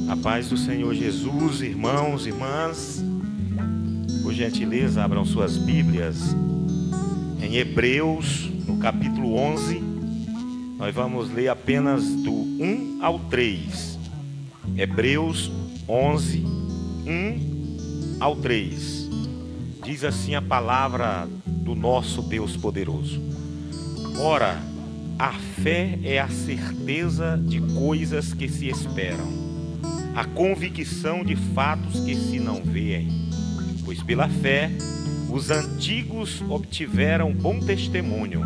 A paz do Senhor Jesus, irmãos, irmãs, por gentileza, abram suas Bíblias em Hebreus, no capítulo 11, nós vamos ler apenas do 1 ao 3. Hebreus 11, 1 ao 3. Diz assim a palavra do nosso Deus poderoso: Ora, a fé é a certeza de coisas que se esperam, a convicção de fatos que se não veem. Pois pela fé os antigos obtiveram bom testemunho.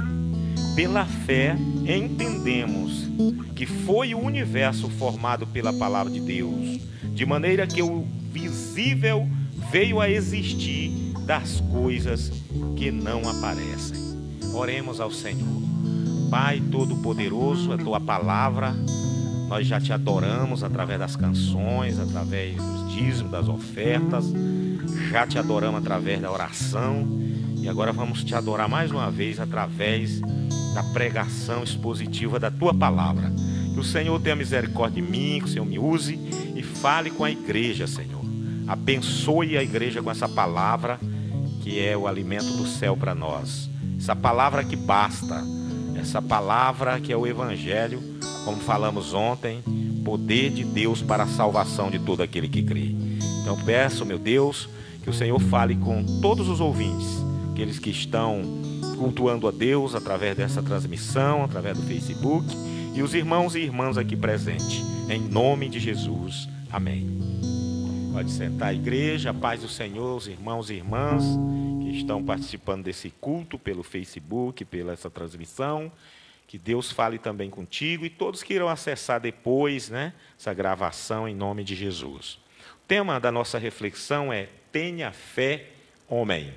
Pela fé entendemos que foi o universo formado pela palavra de Deus, de maneira que o visível veio a existir das coisas que não aparecem. Oremos ao Senhor. Pai Todo-Poderoso, a Tua palavra, nós já Te adoramos através das canções, através dos dízimos, das ofertas, já Te adoramos através da oração e agora vamos Te adorar mais uma vez através da pregação expositiva da Tua palavra. Que o Senhor tenha misericórdia de mim, que o Senhor me use e fale com a igreja, Senhor. Abençoe a igreja com essa palavra que é o alimento do céu para nós. Essa palavra que basta, essa palavra que é o Evangelho, como falamos ontem, poder de Deus para a salvação de todo aquele que crê. Então peço, meu Deus, que o Senhor fale com todos os ouvintes, aqueles que estão cultuando a Deus através dessa transmissão, através do Facebook, e os irmãos e irmãs aqui presentes, em nome de Jesus. Amém. Pode sentar, a igreja, a paz do Senhor, os irmãos e irmãs que estão participando desse culto pelo Facebook, pela essa transmissão. Que Deus fale também contigo e todos que irão acessar depois, né, essa gravação, em nome de Jesus. O tema da nossa reflexão é: tenha fé, homem.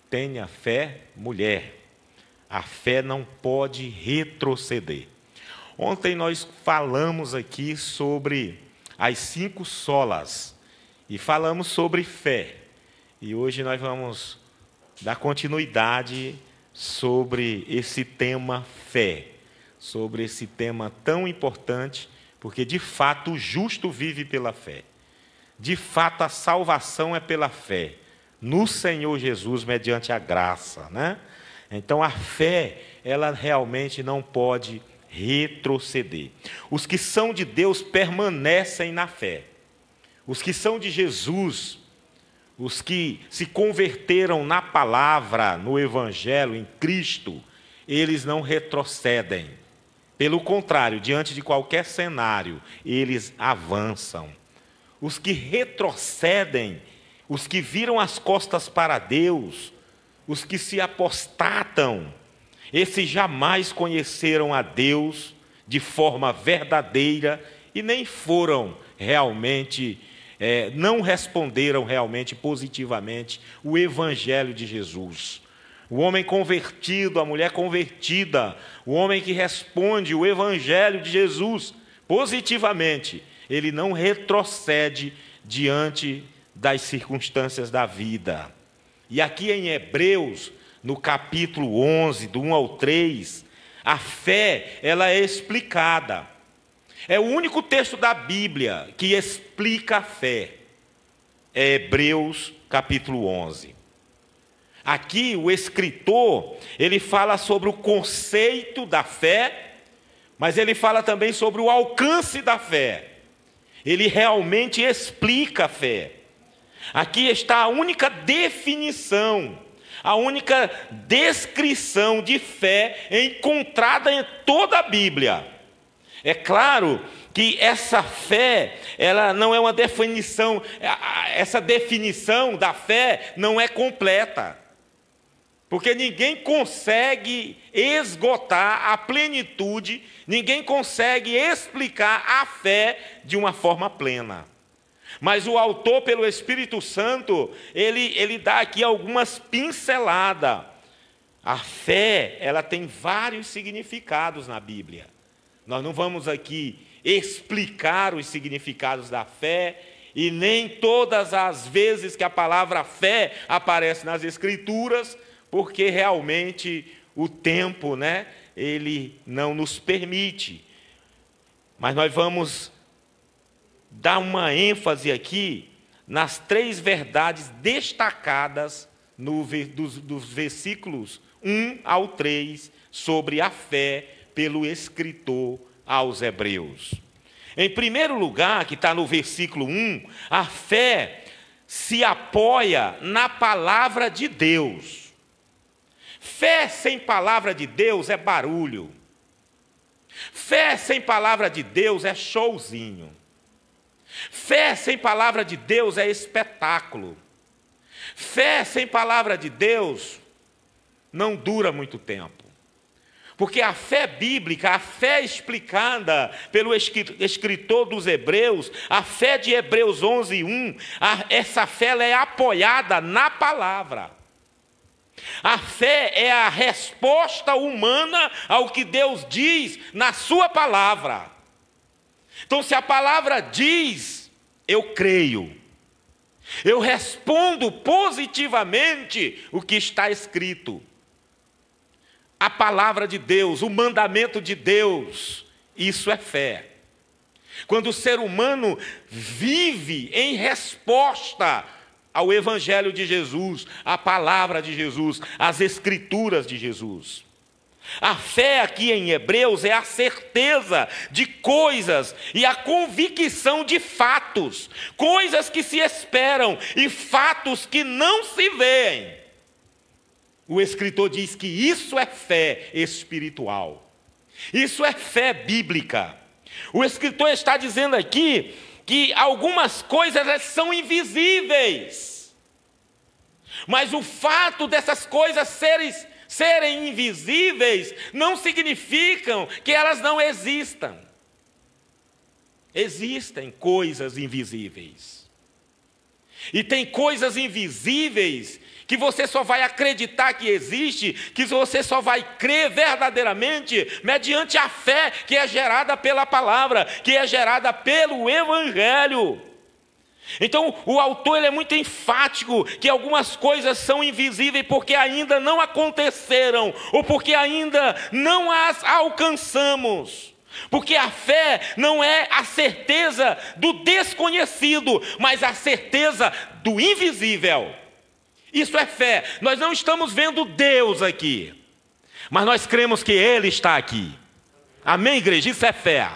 Tenha fé, mulher. A fé não pode retroceder. Ontem nós falamos aqui sobre as 5 solas e falamos sobre fé. E hoje nós vamos dar continuidade sobre esse tema fé, sobre esse tema tão importante, porque de fato o justo vive pela fé. De fato a salvação é pela fé, no Senhor Jesus, mediante a graça, né? Então a fé, ela realmente não pode retroceder. Os que são de Deus permanecem na fé. Os que são de Jesus, os que se converteram na palavra, no Evangelho, em Cristo, eles não retrocedem. Pelo contrário, diante de qualquer cenário, eles avançam. Os que retrocedem, os que viram as costas para Deus, os que se apostatam, esses jamais conheceram a Deus de forma verdadeira e nem foram realmente não responderam realmente positivamente o Evangelho de Jesus. O homem convertido, a mulher convertida, o homem que responde o Evangelho de Jesus positivamente, ele não retrocede diante das circunstâncias da vida. E aqui em Hebreus, no capítulo 11, do 1 ao 3, a fé, ela é explicada. É o único texto da Bíblia que explica a fé. É Hebreus capítulo 11. Aqui o escritor, ele fala sobre o conceito da fé, mas ele fala também sobre o alcance da fé. Ele realmente explica a fé. Aqui está a única definição, a única descrição de fé encontrada em toda a Bíblia. É claro que essa fé, ela não é uma definição, essa definição da fé não é completa. Porque ninguém consegue esgotar a plenitude, ninguém consegue explicar a fé de uma forma plena. Mas o autor, pelo Espírito Santo, ele dá aqui algumas pinceladas. A fé, ela tem vários significados na Bíblia. Nós não vamos aqui explicar os significados da fé, e nem todas as vezes que a palavra fé aparece nas Escrituras, porque realmente o tempo, né, ele não nos permite. Mas nós vamos dar uma ênfase aqui nas 3 verdades destacadas dos versículos 1 ao 3 sobre a fé pelo escritor aos Hebreus. Em primeiro lugar, que está no versículo 1, a fé se apoia na palavra de Deus. Fé sem palavra de Deus é barulho. Fé sem palavra de Deus é showzinho. Fé sem palavra de Deus é espetáculo. Fé sem palavra de Deus não dura muito tempo. Porque a fé bíblica, a fé explicada pelo escritor dos Hebreus, a fé de Hebreus 11:1, essa fé ela é apoiada na palavra. A fé é a resposta humana ao que Deus diz na sua palavra. Então, se a palavra diz, eu creio. Eu respondo positivamente o que está escrito. A palavra de Deus, o mandamento de Deus, isso é fé. Quando o ser humano vive em resposta ao Evangelho de Jesus, à palavra de Jesus, às Escrituras de Jesus. A fé aqui em Hebreus é a certeza de coisas e a convicção de fatos, coisas que se esperam e fatos que não se veem. O escritor diz que isso é fé espiritual, isso é fé bíblica. O escritor está dizendo aqui que algumas coisas são invisíveis, mas o fato dessas coisas serem invisíveis não significam que elas não existam. Existem coisas invisíveis. E tem coisas invisíveis que você só vai acreditar que existe, que você só vai crer verdadeiramente mediante a fé que é gerada pela palavra, que é gerada pelo Evangelho. Então, o autor ele é muito enfático que algumas coisas são invisíveis porque ainda não aconteceram, ou porque ainda não as alcançamos. Porque a fé não é a certeza do desconhecido, mas a certeza do invisível. Isso é fé. Nós não estamos vendo Deus aqui, mas nós cremos que Ele está aqui. Amém, igreja? Isso é fé.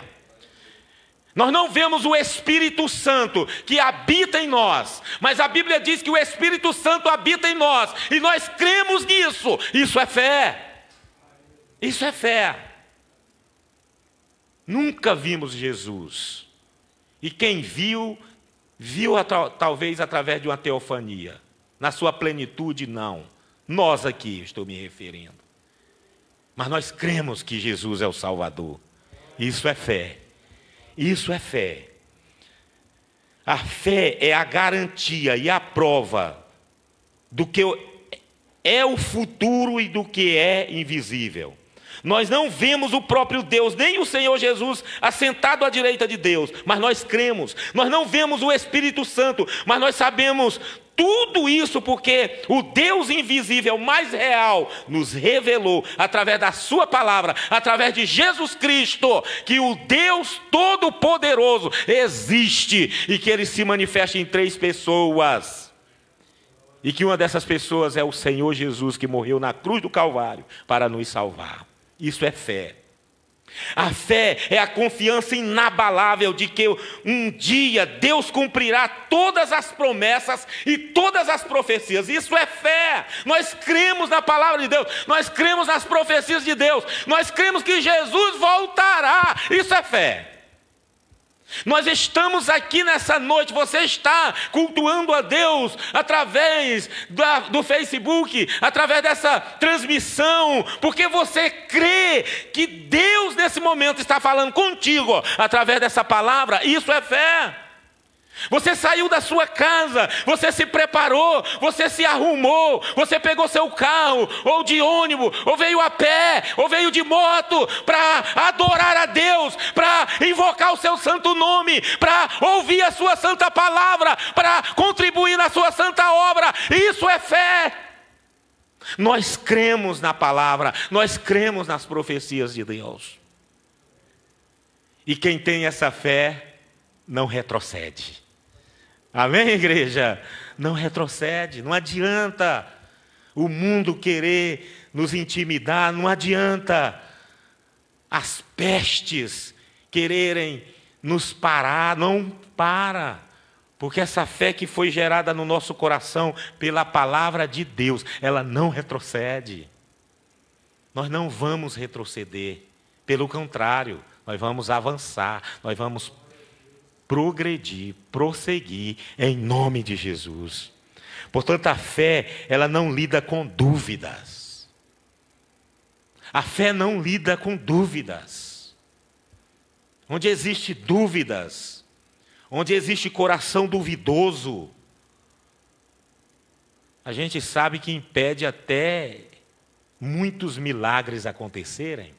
Nós não vemos o Espírito Santo que habita em nós, mas a Bíblia diz que o Espírito Santo habita em nós, e nós cremos nisso. Isso é fé. Isso é fé. Nunca vimos Jesus. E quem viu, talvez através de uma teofania. Na sua plenitude, não. Nós aqui estou me referindo. Mas nós cremos que Jesus é o Salvador. Isso é fé. Isso é fé. A fé é a garantia e a prova do que é o futuro e do que é invisível. Nós não vemos o próprio Deus, nem o Senhor Jesus assentado à direita de Deus, mas nós cremos. Nós não vemos o Espírito Santo, mas nós sabemos tudo isso porque o Deus invisível mais real nos revelou através da sua palavra, através de Jesus Cristo, que o Deus Todo-Poderoso existe e que Ele se manifesta em 3 pessoas. E que uma dessas pessoas é o Senhor Jesus, que morreu na cruz do Calvário para nos salvar. Isso é fé. A fé é a confiança inabalável de que um dia Deus cumprirá todas as promessas e todas as profecias. Isso é fé. Nós cremos na palavra de Deus, nós cremos nas profecias de Deus, nós cremos que Jesus voltará. Isso é fé. Nós estamos aqui nessa noite, você está cultuando a Deus através do Facebook, através dessa transmissão, porque você crê que Deus nesse momento está falando contigo através dessa palavra. Isso é fé. Você saiu da sua casa, você se preparou, você se arrumou, você pegou seu carro, ou de ônibus, ou veio a pé, ou veio de moto, para adorar a Deus, para invocar o seu santo nome, para ouvir a sua santa palavra, para contribuir na sua santa obra. Isso é fé. Nós cremos na palavra, nós cremos nas profecias de Deus. E quem tem essa fé não retrocede. Amém, igreja? Não retrocede, não adianta o mundo querer nos intimidar, não adianta as pestes quererem nos parar, não para. Porque essa fé que foi gerada no nosso coração pela palavra de Deus, ela não retrocede. Nós não vamos retroceder, pelo contrário, nós vamos avançar, nós vamos progredir, prosseguir em nome de Jesus. Portanto, a fé, ela não lida com dúvidas. A fé não lida com dúvidas. Onde existe dúvidas, onde existe coração duvidoso, a gente sabe que impede até muitos milagres acontecerem.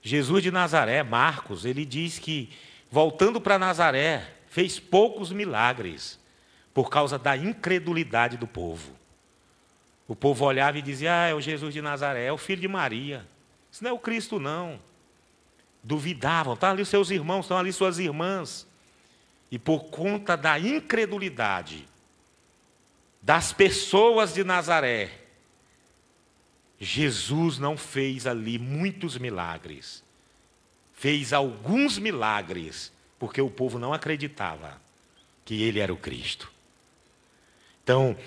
Jesus de Nazaré, Marcos, ele diz que, voltando para Nazaré, fez poucos milagres por causa da incredulidade do povo. O povo olhava e dizia: é o Jesus de Nazaré, é o filho de Maria. Isso não é o Cristo, não. Duvidavam, estão ali seus irmãos, estão ali suas irmãs. E por conta da incredulidade das pessoas de Nazaré, Jesus não fez ali muitos milagres. Fez alguns milagres, porque o povo não acreditava que ele era o Cristo. Então,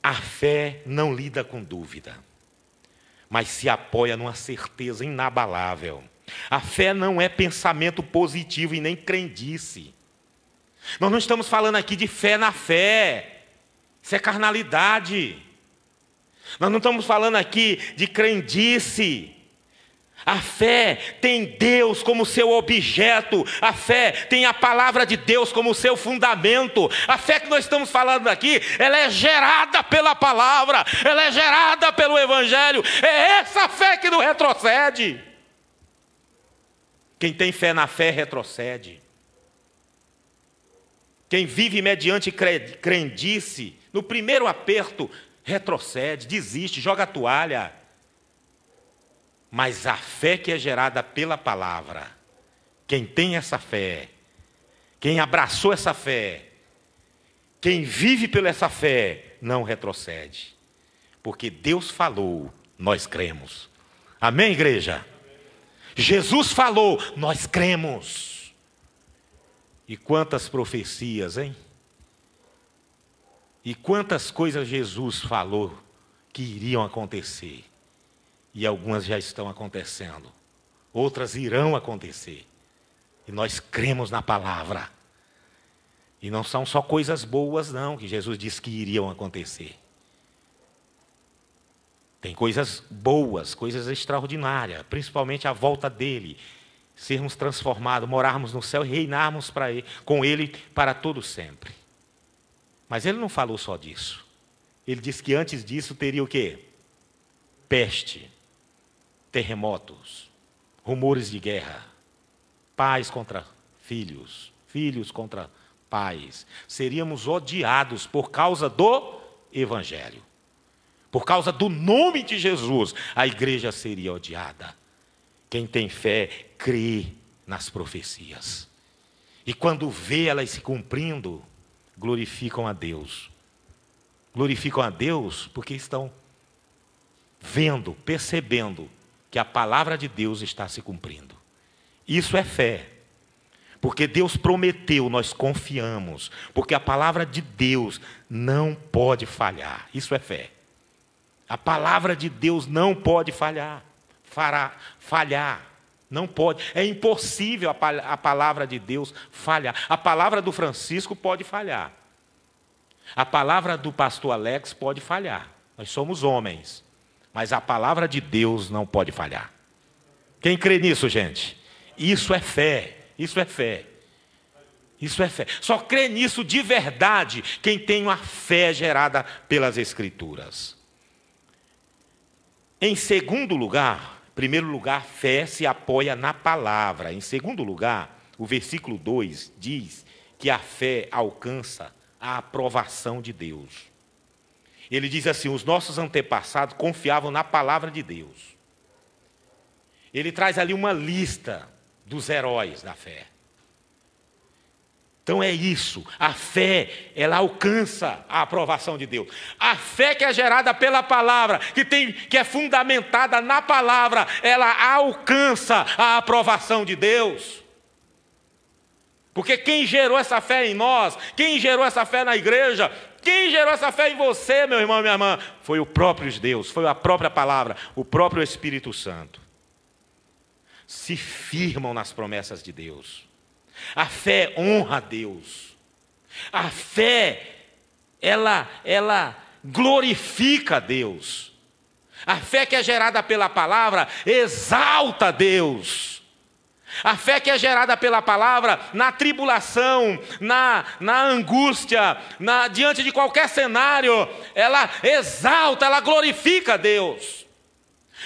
a fé não lida com dúvida, mas se apoia numa certeza inabalável. A fé não é pensamento positivo e nem crendice. Nós não estamos falando aqui de fé na fé. Isso é carnalidade. Nós não estamos falando aqui de crendice. A fé tem Deus como seu objeto. A fé tem a palavra de Deus como seu fundamento. A fé que nós estamos falando aqui, ela é gerada pela palavra, ela é gerada pelo Evangelho. É essa fé que não retrocede. Quem tem fé na fé retrocede. Quem vive mediante crendice, no primeiro aperto, retrocede, desiste, joga a toalha. Mas a fé que é gerada pela palavra, quem tem essa fé, quem abraçou essa fé, quem vive pela essa fé, não retrocede. Porque Deus falou, nós cremos. Amém, igreja? Jesus falou, nós cremos. E quantas profecias, hein? E quantas coisas Jesus falou que iriam acontecer. E algumas já estão acontecendo. Outras irão acontecer. E nós cremos na palavra. E não são só coisas boas, não, que Jesus disse que iriam acontecer. Tem coisas boas, coisas extraordinárias, principalmente a volta dele. Sermos transformados, morarmos no céu e reinarmos com ele para todo sempre. Mas ele não falou só disso. Ele disse que antes disso teria o quê? Peste, terremotos, rumores de guerra, pais contra filhos, filhos contra pais. Seríamos odiados por causa do Evangelho. Por causa do nome de Jesus, a igreja seria odiada. Quem tem fé, crê nas profecias. E quando vê elas se cumprindo, glorificam a Deus. Glorificam a Deus porque estão vendo, percebendo que a palavra de Deus está se cumprindo. Isso é fé. Porque Deus prometeu, nós confiamos. Porque a palavra de Deus não pode falhar. Isso é fé. A palavra de Deus não pode falhar. Falhar. Não pode. É impossível a palavra de Deus falhar. A palavra do Francisco pode falhar. A palavra do pastor Alex pode falhar. Nós somos homens. Mas a palavra de Deus não pode falhar. Quem crê nisso, gente? Isso é fé. Isso é fé. Isso é fé. Só crê nisso de verdade quem tem uma fé gerada pelas Escrituras. Em segundo lugar, em primeiro lugar, fé se apoia na palavra. Em segundo lugar, o versículo 2 diz que a fé alcança a aprovação de Deus. Ele diz assim, os nossos antepassados confiavam na palavra de Deus. Ele traz ali uma lista dos heróis da fé. Então é isso, a fé, ela alcança a aprovação de Deus. A fé que é gerada pela palavra, que é fundamentada na palavra, ela alcança a aprovação de Deus. Porque quem gerou essa fé em nós, quem gerou essa fé na igreja, quem gerou essa fé em você, meu irmão e minha irmã, foi o próprio Deus, foi a própria palavra, o próprio Espírito Santo. Se firmam nas promessas de Deus. A fé honra a Deus. A fé, ela glorifica a Deus. A fé que é gerada pela palavra exalta a Deus. A fé que é gerada pela palavra na tribulação, na angústia, diante de qualquer cenário, ela exalta, ela glorifica a Deus.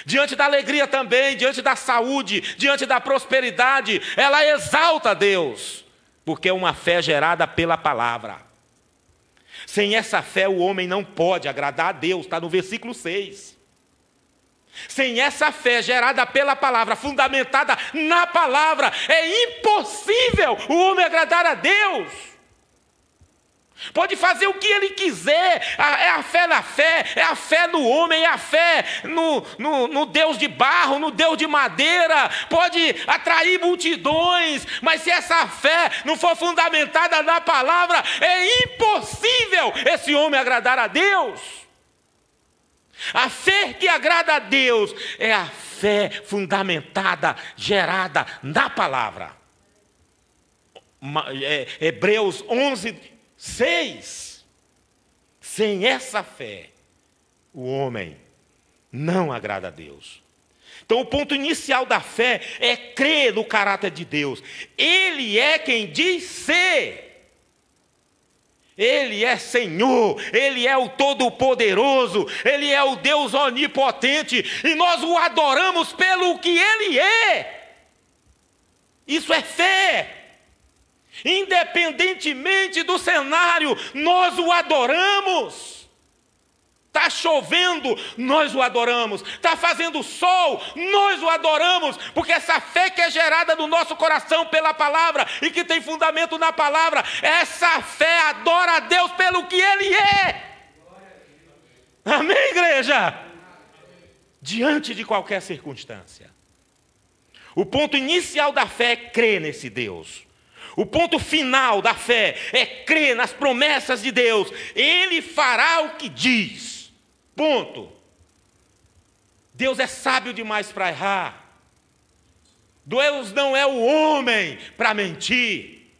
Diante da alegria também, diante da saúde, diante da prosperidade, ela exalta a Deus, porque é uma fé gerada pela palavra. Sem essa fé o homem não pode agradar a Deus, está no versículo 6. Sem essa fé gerada pela palavra, fundamentada na palavra, é impossível o homem agradar a Deus. Pode fazer o que ele quiser, é a fé na fé, é a fé no homem, é a fé no Deus de barro, no Deus de madeira, pode atrair multidões, mas se essa fé não for fundamentada na palavra, é impossível esse homem agradar a Deus. A fé que agrada a Deus é a fé fundamentada, gerada na palavra. Hebreus 11:6. Sem essa fé, o homem não agrada a Deus. Então, o ponto inicial da fé é crer no caráter de Deus. Ele é quem diz ser. Ele é Senhor, Ele é o Todo-Poderoso, Ele é o Deus onipotente, e nós o adoramos pelo que Ele é. Isso é fé. Independentemente do cenário, nós o adoramos. Está chovendo, nós o adoramos. Está fazendo sol, nós o adoramos. Porque essa fé que é gerada no nosso coração pela palavra e que tem fundamento na palavra, essa fé adora a Deus pelo que Ele é. Amém, igreja? Diante de qualquer circunstância. O ponto inicial da fé é crer nesse Deus. O ponto final da fé é crer nas promessas de Deus. Ele fará o que diz. Ponto. Deus é sábio demais para errar. Deus não é o homem para mentir.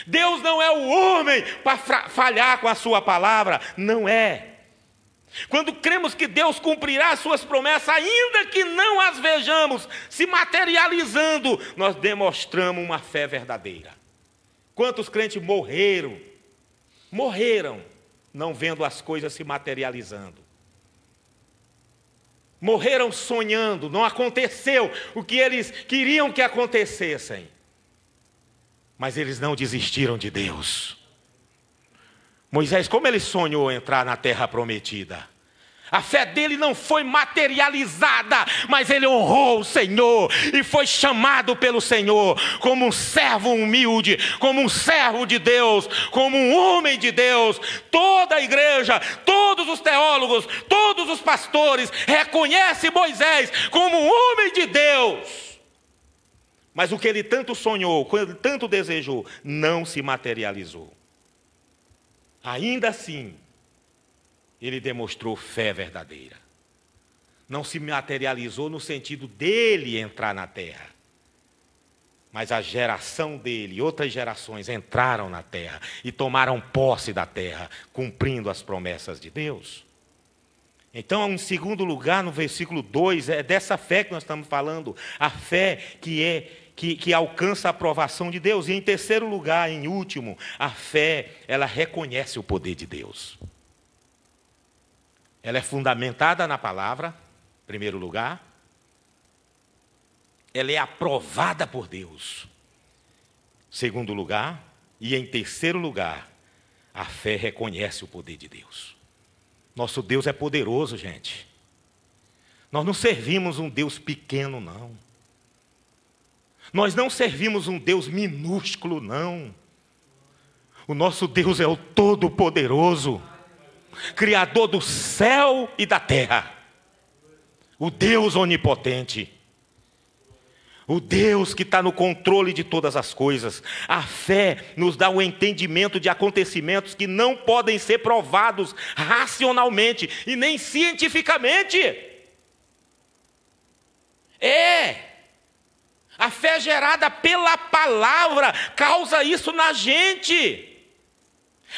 Deus não é o homem para falhar com a sua palavra. Não é. Quando cremos que Deus cumprirá as suas promessas, ainda que não as vejamos se materializando, nós demonstramos uma fé verdadeira. Quantos crentes morreram não vendo as coisas se materializando. Morreram sonhando, não aconteceu o que eles queriam que acontecessem. Mas eles não desistiram de Deus. Moisés, como ele sonhou entrar na terra prometida? A fé dele não foi materializada, mas ele honrou o Senhor e foi chamado pelo Senhor como um servo humilde, como um servo de Deus, como um homem de Deus. Toda a igreja, todos os teólogos, todos os pastores reconhecem Moisés como um homem de Deus. Mas o que ele tanto sonhou, o que ele tanto desejou, não se materializou. Ainda assim, ele demonstrou fé verdadeira. Não se materializou no sentido dele entrar na terra. Mas a geração dele e outras gerações entraram na terra e tomaram posse da terra, cumprindo as promessas de Deus. Então, em segundo lugar, no versículo 2, é dessa fé que nós estamos falando. A fé que alcança a aprovação de Deus. E em terceiro lugar, em último, a fé, ela reconhece o poder de Deus. Ela é fundamentada na palavra, em primeiro lugar. Ela é aprovada por Deus. Segundo lugar, e em terceiro lugar, a fé reconhece o poder de Deus. Nosso Deus é poderoso, gente. Nós não servimos um Deus pequeno, não. Nós não servimos um Deus minúsculo, não. O nosso Deus é o Todo-Poderoso, Criador do céu e da terra. O Deus onipotente. O Deus que está no controle de todas as coisas. A fé nos dá o entendimento de acontecimentos que não podem ser provados racionalmente e nem cientificamente. A fé gerada pela palavra causa isso na gente.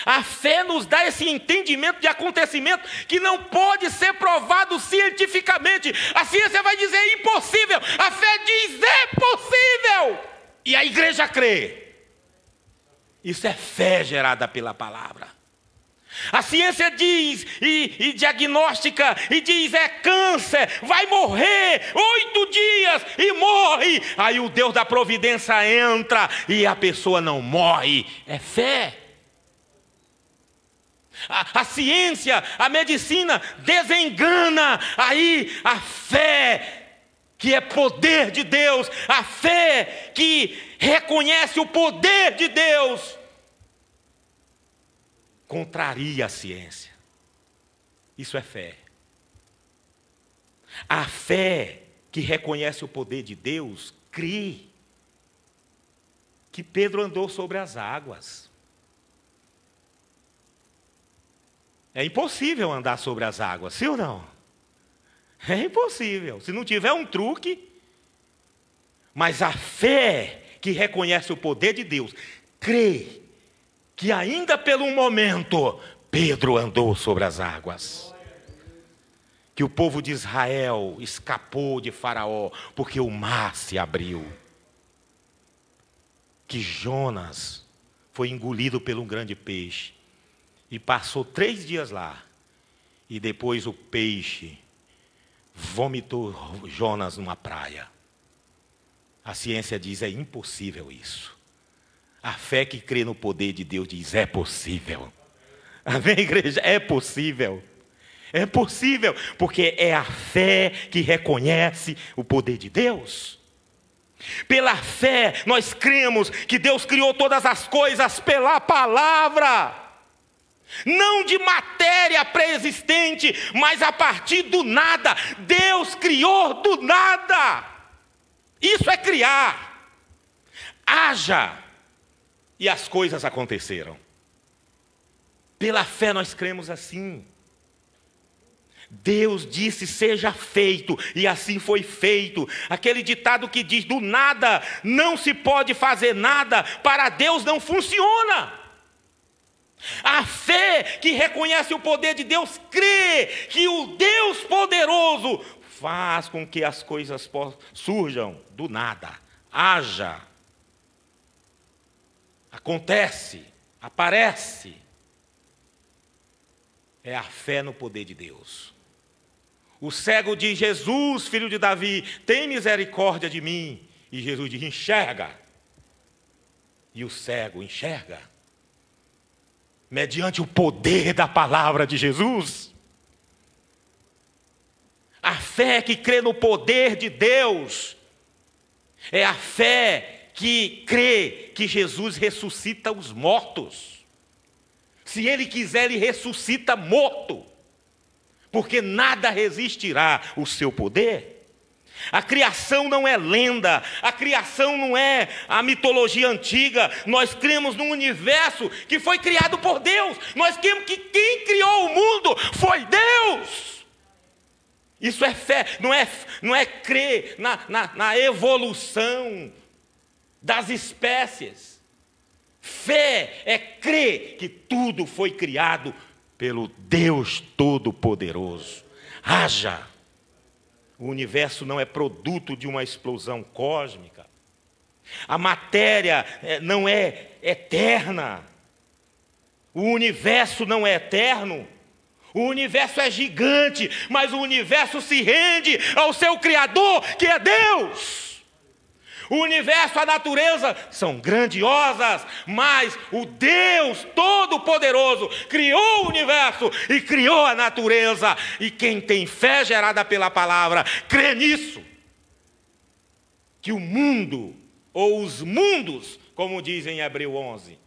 A fé nos dá esse entendimento de acontecimento que não pode ser provado cientificamente. A ciência vai dizer impossível, a fé diz é possível. E a igreja crê. Isso é fé gerada pela palavra. A ciência diz e diagnostica e diz é câncer, vai morrer 8 dias e morre. Aí o Deus da providência entra e a pessoa não morre. É fé. A ciência, a medicina desengana. Aí a fé, que é poder de Deus, a fé que reconhece o poder de Deus, contraria a ciência. Isso é fé. A fé que reconhece o poder de Deus crê que Pedro andou sobre as águas. É impossível andar sobre as águas, sim ou não? É impossível, se não tiver um truque. Mas a fé que reconhece o poder de Deus crê que ainda por um momento Pedro andou sobre as águas. Que o povo de Israel escapou de Faraó porque o mar se abriu. Que Jonas foi engolido por um grande peixe e passou 3 dias lá. E depois o peixe vomitou Jonas numa praia. A ciência diz é impossível isso. A fé que crê no poder de Deus diz é possível. Amém, igreja? É possível. É possível, porque é a fé que reconhece o poder de Deus. Pela fé, nós cremos que Deus criou todas as coisas pela palavra. Não de matéria pré-existente, mas a partir do nada. Deus criou do nada. Isso é criar. Haja. E as coisas aconteceram. Pela fé nós cremos assim. Deus disse seja feito, e assim foi feito. Aquele ditado que diz do nada não se pode fazer nada, para Deus não funciona. A fé que reconhece o poder de Deus crê que o Deus poderoso faz com que as coisas surjam do nada. Haja. Acontece. Aparece. É a fé no poder de Deus. O cego diz, Jesus, filho de Davi, tem misericórdia de mim. E Jesus diz, enxerga. E o cego enxerga. Mediante o poder da palavra de Jesus. A fé que crê no poder de Deus é a fé que crê que Jesus ressuscita os mortos. Se Ele quiser, Ele ressuscita morto, porque nada resistirá ao seu poder. A criação não é lenda, a criação não é a mitologia antiga. Nós cremos num universo que foi criado por Deus. Nós cremos que quem criou o mundo foi Deus. Isso é fé, não é crer na evolução das espécies. Fé é crer que tudo foi criado pelo Deus Todo-Poderoso. Haja. O universo não é produto de uma explosão cósmica. A matéria não é eterna. O universo não é eterno. O universo é gigante, mas o universo se rende ao seu Criador, que é Deus. O universo, a natureza são grandiosas, mas o Deus Todo-Poderoso criou o universo e criou a natureza. E quem tem fé gerada pela palavra, crê nisso. Que o mundo, ou os mundos, como diz em Hebreu 11,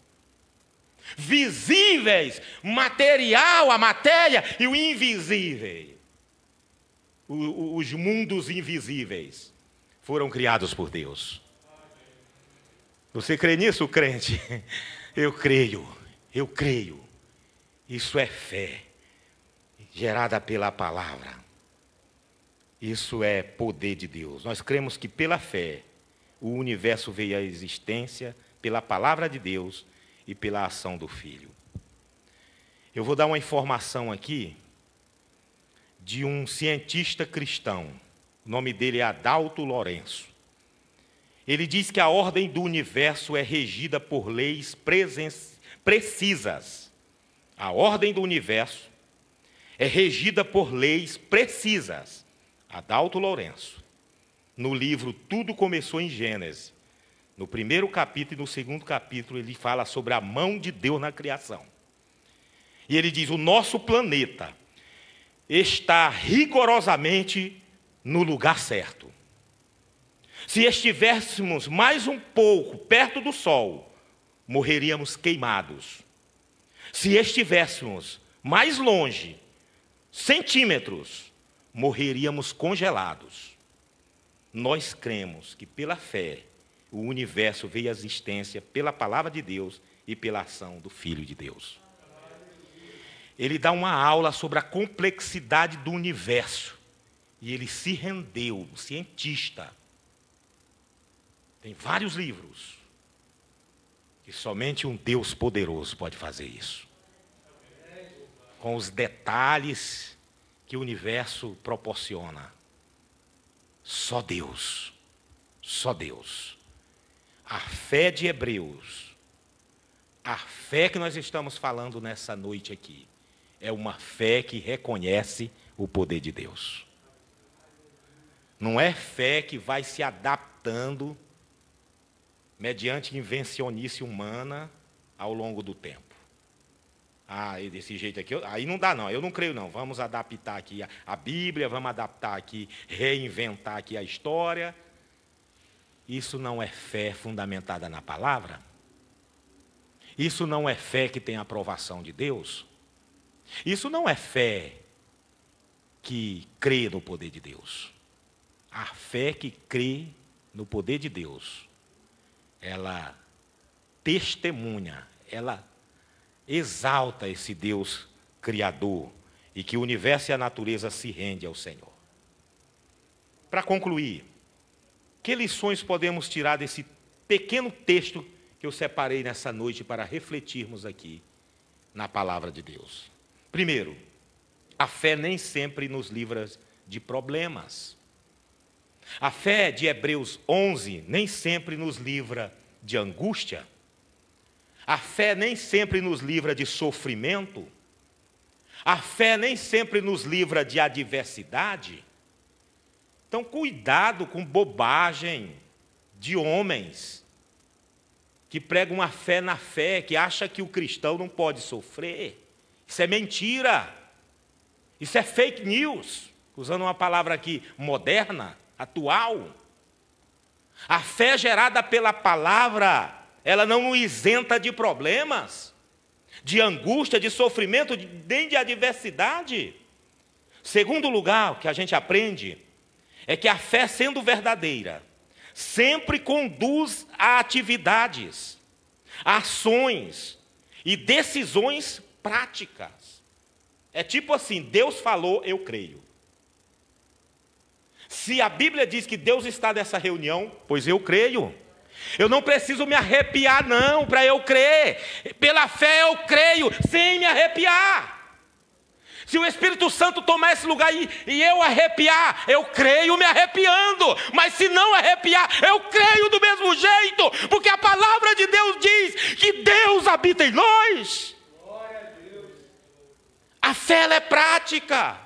visíveis, material, a matéria e o invisível. Os mundos invisíveis foram criados por Deus. Você crê nisso, crente? Eu creio. Isso é fé, gerada pela palavra. Isso é poder de Deus. Nós cremos que pela fé o universo veio à existência, pela palavra de Deus e pela ação do Filho. Eu vou dar uma informação aqui de um cientista cristão. O nome dele é Adalto Lourenço. Ele diz que a ordem do universo é regida por leis precisas. A ordem do universo é regida por leis precisas. Adalto Lourenço, no livro Tudo Começou em Gênesis, no primeiro capítulo e no segundo capítulo, ele fala sobre a mão de Deus na criação. E ele diz: o nosso planeta está rigorosamente no lugar certo. Se estivéssemos mais um pouco perto do Sol, morreríamos queimados. Se estivéssemos mais longe, centímetros, morreríamos congelados. Nós cremos que pela fé o universo veio à existência pela palavra de Deus e pela ação do Filho de Deus. Ele dá uma aula sobre a complexidade do universo e ele se rendeu, o cientista. Tem vários livros que somente um Deus poderoso pode fazer isso. Com os detalhes que o universo proporciona. Só Deus. Só Deus. A fé de Hebreus, a fé que nós estamos falando nessa noite aqui, é uma fé que reconhece o poder de Deus. Não é fé que vai se adaptando mediante invencionice humana ao longo do tempo. Desse jeito aqui, aí não dá não, eu não creio não. Vamos adaptar aqui a Bíblia, vamos adaptar aqui, reinventar aqui a história. Isso não é fé fundamentada na palavra? Isso não é fé que tem a aprovação de Deus? Isso não é fé que crê no poder de Deus. A fé que crê no poder de Deus, ela testemunha, ela exalta esse Deus criador e que o universo e a natureza se rendem ao Senhor. Para concluir, que lições podemos tirar desse pequeno texto que eu separei nessa noite para refletirmos aqui na palavra de Deus? Primeiro, a fé nem sempre nos livra de problemas. A fé de Hebreus 11 nem sempre nos livra de angústia. A fé nem sempre nos livra de sofrimento. A fé nem sempre nos livra de adversidade. Então, cuidado com bobagem de homens que pregam uma fé na fé, que acha que o cristão não pode sofrer. Isso é mentira. Isso é fake news, usando uma palavra aqui moderna, atual. A fé gerada pela palavra, ela não nos isenta de problemas, de angústia, de sofrimento, nem de adversidade. Segundo lugar, o que a gente aprende é que a fé, sendo verdadeira, sempre conduz a atividades, a ações e decisões práticas. É tipo assim: Deus falou, eu creio. Se a Bíblia diz que Deus está nessa reunião, pois eu creio. Eu não preciso me arrepiar não para eu crer. Pela fé eu creio sem me arrepiar. Se o Espírito Santo tomar esse lugar e eu arrepiar, eu creio me arrepiando. Mas se não arrepiar, eu creio do mesmo jeito. Porque a palavra de Deus diz que Deus habita em nós. Glória a Deus. A fé ela é prática.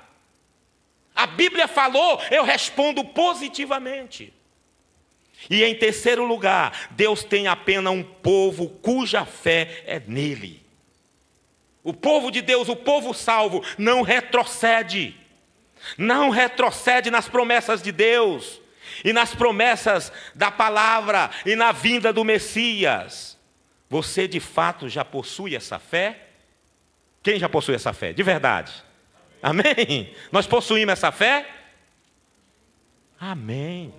A Bíblia falou, eu respondo positivamente. E em terceiro lugar, Deus tem apenas um povo cuja fé é nele. O povo de Deus, o povo salvo, não retrocede. Não retrocede nas promessas de Deus e nas promessas da palavra e na vinda do Messias. Você de fato já possui essa fé? Quem já possui essa fé? De verdade. Amém? Nós possuímos essa fé? Amém.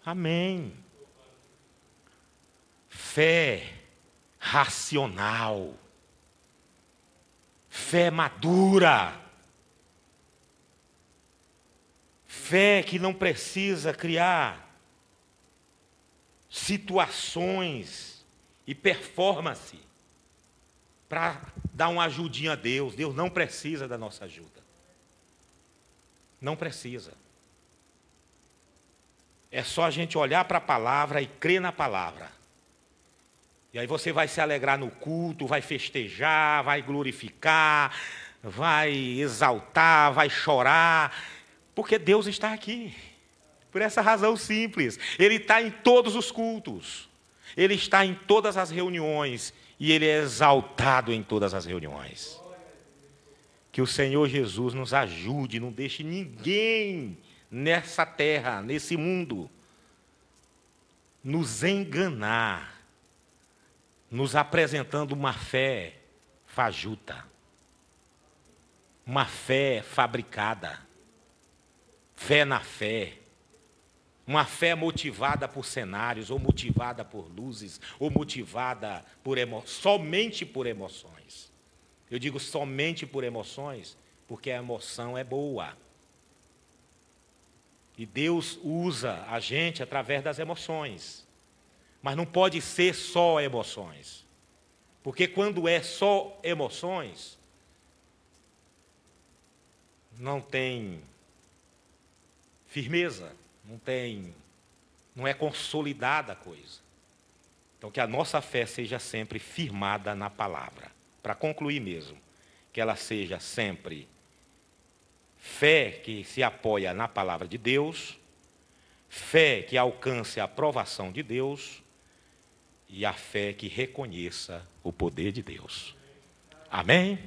Amém. Fé racional. Fé madura. Fé que não precisa criar situações e performance para dar uma ajudinha a Deus. Deus não precisa da nossa ajuda. Não precisa. É só a gente olhar para a palavra e crer na palavra. E aí você vai se alegrar no culto, vai festejar, vai glorificar, vai exaltar, vai chorar, porque Deus está aqui. Por essa razão simples. Ele está em todos os cultos. Ele está em todas as reuniões. E Ele é exaltado em todas as reuniões. Que o Senhor Jesus nos ajude, não deixe ninguém nessa terra, nesse mundo, nos enganar, nos apresentando uma fé fajuta, uma fé fabricada, fé na fé, uma fé motivada por cenários, ou motivada por luzes, ou motivada por somente por emoções. Eu digo somente por emoções, porque a emoção é boa. E Deus usa a gente através das emoções. Mas não pode ser só emoções. Porque quando é só emoções, não tem firmeza, não é consolidada a coisa. Então que a nossa fé seja sempre firmada na palavra. Para concluir mesmo, que ela seja sempre fé que se apoia na palavra de Deus, fé que alcance a aprovação de Deus e a fé que reconheça o poder de Deus. Amém?